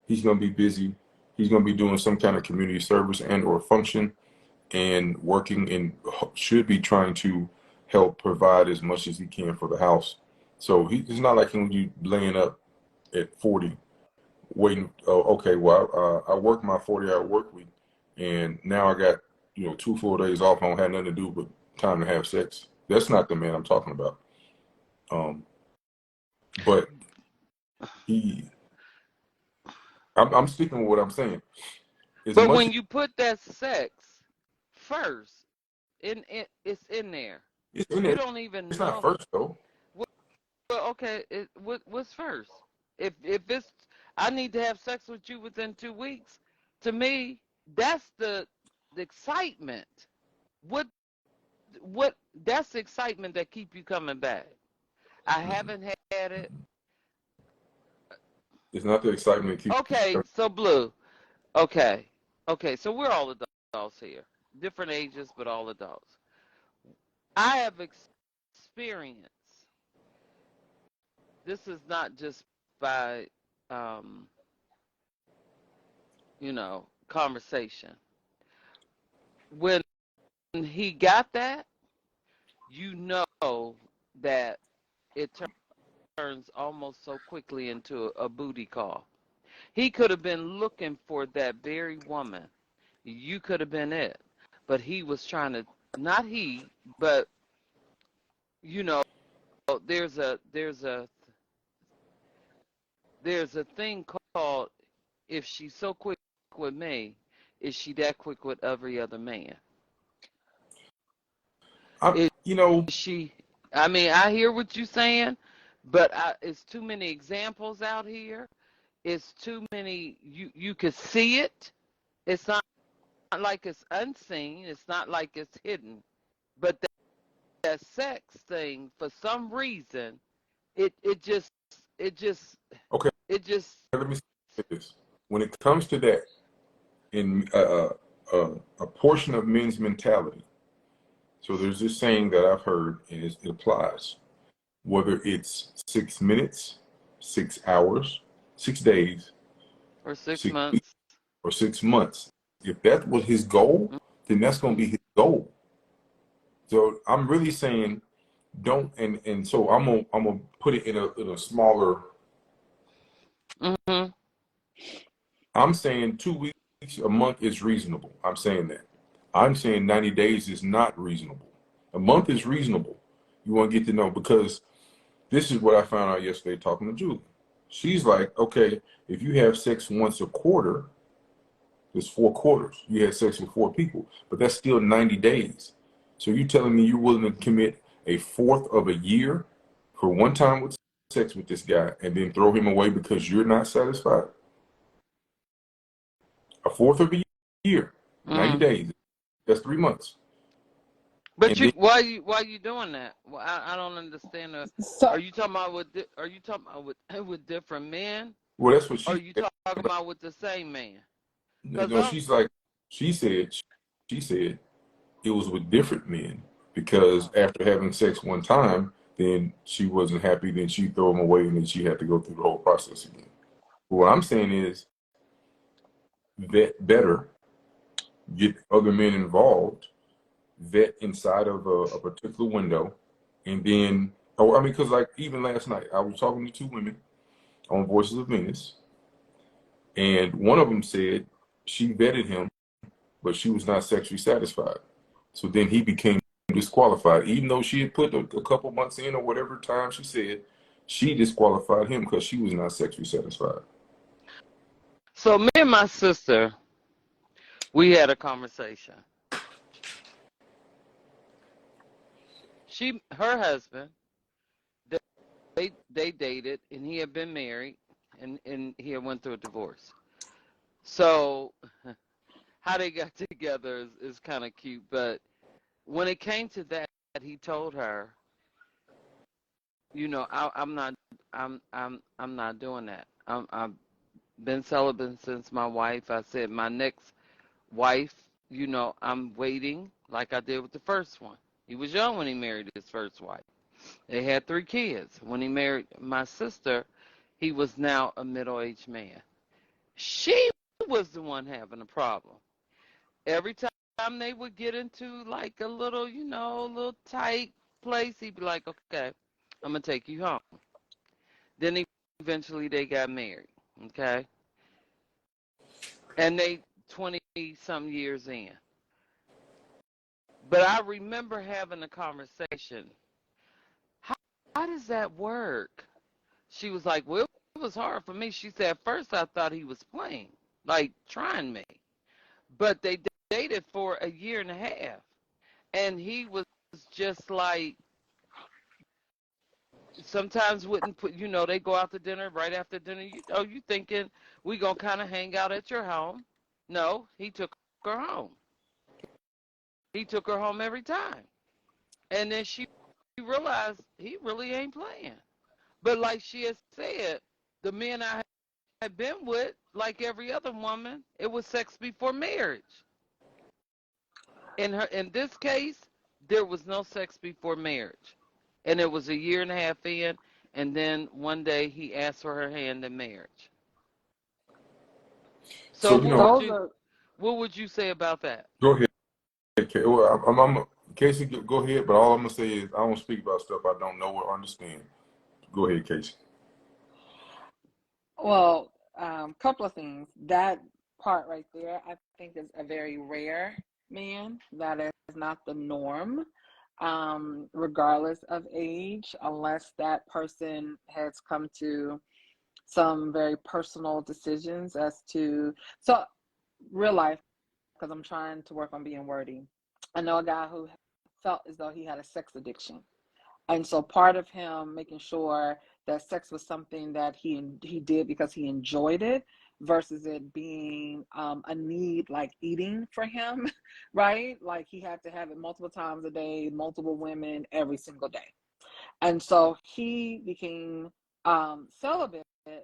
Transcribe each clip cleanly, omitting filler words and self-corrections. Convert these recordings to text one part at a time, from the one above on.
he's going to be busy. He's going to be doing some kind of community service and or function and working and should be trying to help provide as much as he can for the house. So it's not like him you laying up at 40 waiting. Oh, okay, well, I worked my 40-hour work week, and now I got 2 full days off. I don't have nothing to do but time to have sex. That's not the man I'm talking about. Um, but he, I'm sticking with what I'm saying. As But much when as you put that sex first, it's in there. it's in You there, don't even it's not know. first though. Well, okay, what's first? If it's I need to have sex with you within 2 weeks, to me, that's the excitement. What what that's the excitement that keep you coming back. I Mhm. haven't had it. It's not the excitement that keeps Okay, coming. so Blue. Okay. Okay, so we're all adults here. Different ages, but all adults. I have experience. This is not just by um, conversation. When he got that, you know that it turns almost so quickly into a booty call. He could have been looking for that very woman. You could have been it. But he was trying to, not he, but you know, there's a there's a there's a thing called, if she's so quick with me, is she that quick with every other man? I, Is you know, she? I mean, I hear what you're saying, but it's too many examples out here. It's too many. You could see it. It's not like it's unseen. It's not like it's hidden. But that sex thing, for some reason, it just it just okay. it just. Let me say this: when it comes to that, in a portion of men's mentality. So there's this saying that I've heard, and it applies. Whether it's 6 minutes, 6 hours, 6 days, For six 6 weeks, months. or 6 months, if that was his goal, then that's going to Mm-hmm. be his goal. So I'm really saying don't, and so I'm gonna put it in a smaller. Mm-hmm. I'm saying 2 weeks, a month is reasonable. I'm saying that. I'm saying 90 days is not reasonable. A month is reasonable. You want to get to know because this is what I found out yesterday talking to Julie. She's like, okay, if you have sex once a quarter, there's 4 quarters. You had sex with 4 people, but that's still 90 days. So you telling me you're willing to commit a fourth of a year for one time with sex with this guy and then throw him away because you're not satisfied? A fourth of a year, 90 Mm-hmm. days. That's 3 months. But And then, why you doing that? Well, I don't understand. So Are you talking about are you talking about with with different men? well, that's what Or she are you said. talking about with the same man? Cause No, she's like, she said, she said it was with different men because after having sex one time, then she wasn't happy. Then she throw him away, and then she had to go through the whole process again. But what I'm saying is vet better, get other men involved, vet inside of a particular window, and then oh, I mean, because like even last night, I was talking to 2 women on Voices of Venus, and one of them said she vetted him, but she was not sexually satisfied. So then he became disqualified, even though she had put a couple months in or whatever time she said, she disqualified him because she was not sexually satisfied. so me and my sister, we had a conversation. Her husband, they dated, and he had been married, and he had went through a divorce. So how they got together is kind of cute. But when it came to that, he told her, I'm not, I'm not doing that. I've been celibate since my wife. I said my next wife, I'm waiting like I did with the first one. He was young when he married his first wife. They had 3 kids. When he married my sister, he was now a middle-aged man. She was the one having a problem. Every time they would get into like a little, a little tight place, he'd be like, okay, I'm going to take you home. Then eventually they got married, okay? And they 20 some years in. But I remember having a conversation. How, how does that work? She was like, well, it was hard for me. She said, at first I thought he was playing, like trying me. But they dated for a year and a half. And he was just like, sometimes wouldn't put, they go out to dinner right after dinner. You thinking we gonna kind of hang out at your home? No, he took her home. He took her home every time, and then she realized he really ain't playing. But like she had said, the men I had been with, like every other woman, it was sex before marriage. In this case, there was no sex before marriage, and it was a year and a half in, and then one day he asked for her hand in marriage. So So what would Those you are what would you say about that? go ahead. Well, Casey, go ahead. But all I'm gonna say is I don't speak about stuff I don't know or understand. Go ahead, Casey. well, couple of things. That part right there, I think, is a very rare man. That is not the norm, regardless of age, unless that person has come to some very personal decisions as to so real life. Because I'm trying to work on being wordy. I know a guy who felt as though he had a sex addiction. And so part of him making sure that sex was something that he did because he enjoyed it versus it being a need like eating for him, right? Like he had to have it multiple times a day, multiple women every single day. And so he became celibate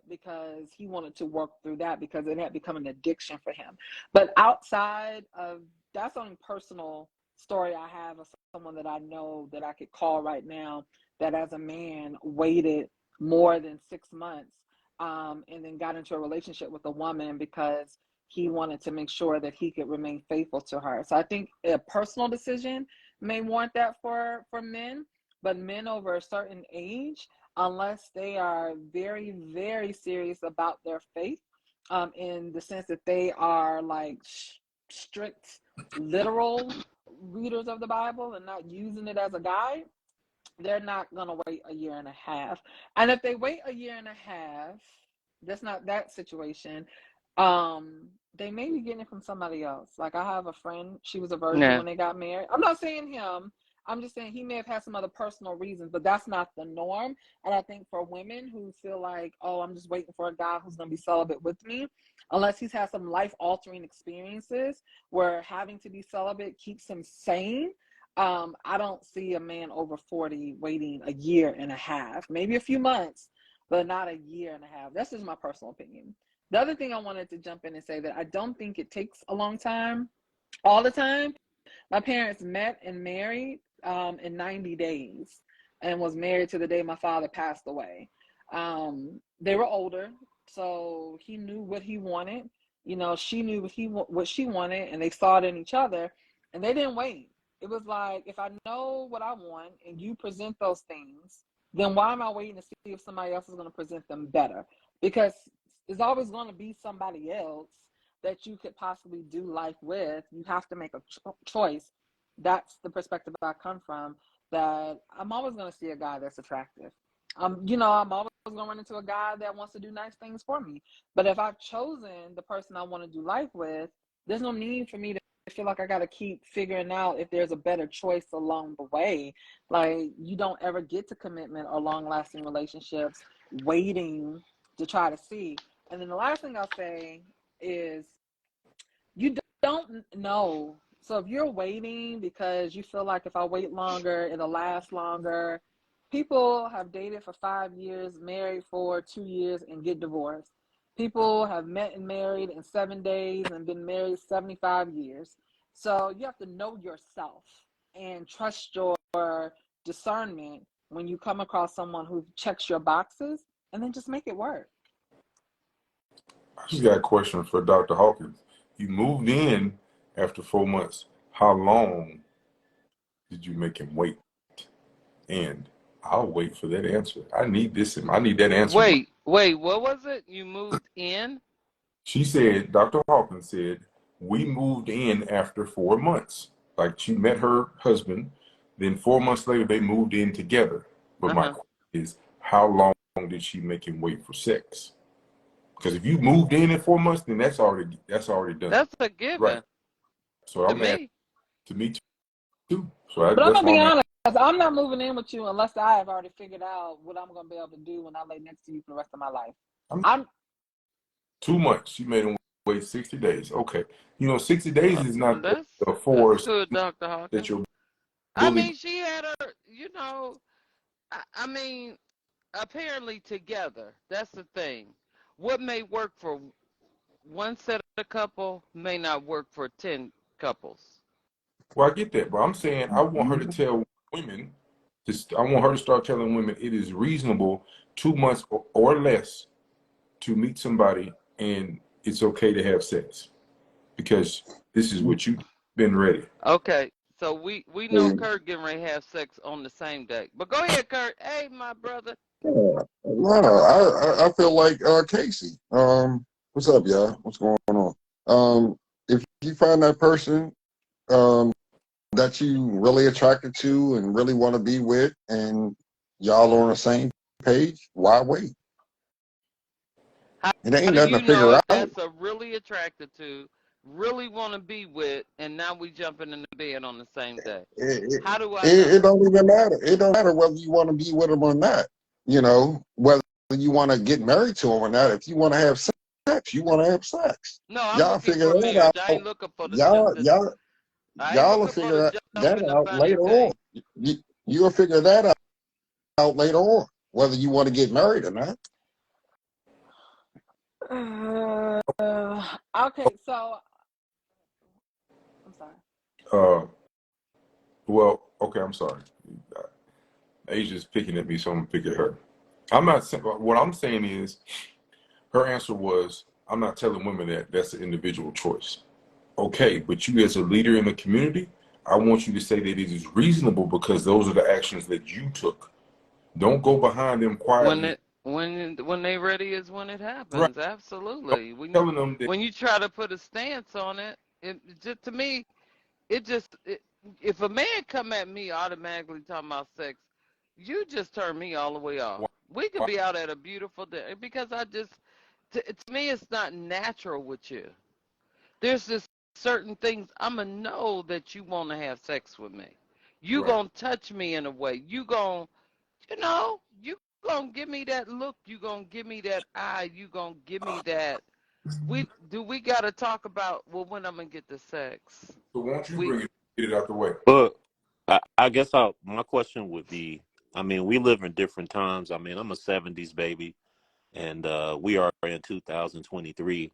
because he wanted to work through that because it had become an addiction for him. But outside of that's the only personal story I have of someone that I know that I could call right now that as a man waited more than 6 months and then got into a relationship with a woman because he wanted to make sure that he could remain faithful to her. So I think a personal decision may want that for men, but men over a certain age, unless they are very, very serious about their faith, in the sense that they are like strict, literal readers of the Bible and not using it as a guide, they're not going to wait a year and a half. And if they wait a year and a half, that's not that situation. They may be getting it from somebody else. Like I have a friend, she was a virgin Yeah. when they got married. I'm not saying him. I'm just saying he may have had some other personal reasons, but that's not the norm. And I think for women who feel like, oh, I'm just waiting for a guy who's going to be celibate with me, unless he's had some life altering experiences where having to be celibate keeps him sane, I don't see a man over 40 waiting a year and a half, maybe a few months, but not a year and a half. That's just my personal opinion. The other thing I wanted to jump in and say that I don't think it takes a long time all the time. My parents met and married in 90 days and was married to the day my father passed away. They were older, so he knew what he wanted. You know, she knew what she wanted, and they saw it in each other, and they didn't wait. It was like, if I know what I want and you present those things, then why am I waiting to see if somebody else is going to present them better? Because there's always going to be somebody else that you could possibly do life with. You have to make a choice. That's the perspective I come from, that I'm always going to see a guy that's attractive. I'm always going to run into a guy that wants to do nice things for me. But if I've chosen the person I want to do life with, there's no need for me to feel like I got to keep figuring out if there's a better choice along the way. Like, you don't ever get to commitment or long lasting relationships waiting to try to see. And then the last thing I'll say is you don't know. So if you're waiting because you feel like if I wait longer, it'll last longer. People have dated for 5 years, married for 2 years, and get divorced. People have met and married in 7 days and been married 75 years. So you have to know yourself and trust your discernment when you come across someone who checks your boxes, and then just make it work. I just got a question for Dr. Hawkins. You moved in after 4 months. How long did you make him wait? And I'll wait for that answer. I need that answer. Wait, what was it? You moved in? She said, Dr. Hawkins said, we moved in after 4 months. Like she met her husband, then 4 months later they moved in together. But my question is, how long did she make him wait for sex? Because if you moved in 4 months, then that's already done. That's a given. Right. So To I'm me. asking, to me too. So But I'm that's gonna be why I'm honest. I'm not moving in with you unless I have already figured out what I'm gonna be able to do when I lay next to you for the rest of my life. I'm 2 months. She made him wait 60 days. Okay. 60 days is not that's the force good, Dr. that Hawkins. you're I bullied. mean, she had her, I mean, apparently together. That's the thing. What may work for one set of couple may not work for 10 couples. Well, I get that, but I'm saying I want her to tell women, I want her to start telling women it is reasonable 2 months or less to meet somebody and it's okay to have sex because this is what you've been ready. Okay, so we know Kurt getting ready to have sex on the same day. But go ahead, Kurt. Hey, my brother. Yeah. No, I feel like Casey. What's up, y'all? What's going on? If you find that person that you really attracted to and really want to be with, and y'all are on the same page, why wait? It ain't nothing to figure out. That's a really attracted to, really want to be with, and now we jumping in the bed on the same day. How do I know? It don't even matter. It don't matter whether you want to be with them or not. Whether you want to get married to them or not. If you want to have sex, you want to have sex. No, I'm y'all looking figure for that marriage. out. I ain't looking for the Y'all will figure that out later on. You'll figure that out later on, whether you want to get married or not. Okay, so I'm sorry. Well, okay, I'm sorry. Asia's picking at me, so I'm gonna pick at her. I'm not saying what I'm saying is her answer was, I'm not telling women that that's an individual choice. Okay, but you as a leader in the community, I want you to say that it is reasonable because those are the actions that you took. Don't go behind them quietly. When they ready is when it happens. Right. Absolutely. Telling them that when you try to put a stance on it, just to me, if a man come at me automatically talking about sex, you just turn me all the way off. We could be out at a beautiful day because to me, it's not natural with you. There's just certain things I'ma know that you want to have sex with me. You gonna touch me in a way. You gonna give me that look. You gonna give me that eye. You gonna give me that. We gotta talk about when I'm gonna get the sex. So won't you get it out the way? But I guess my question would be, I mean, we live in different times. I mean, I'm a 70s baby, and we are in 2023.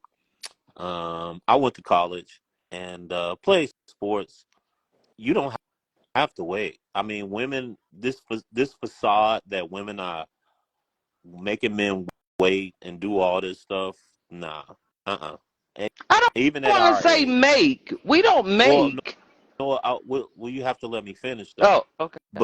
I went to college and played sports. You don't have to wait. I mean, women, this facade that women are making men wait and do all this stuff, nah. I don't even want to say age, make. We don't make. Well, you have to let me finish though. Oh, okay. But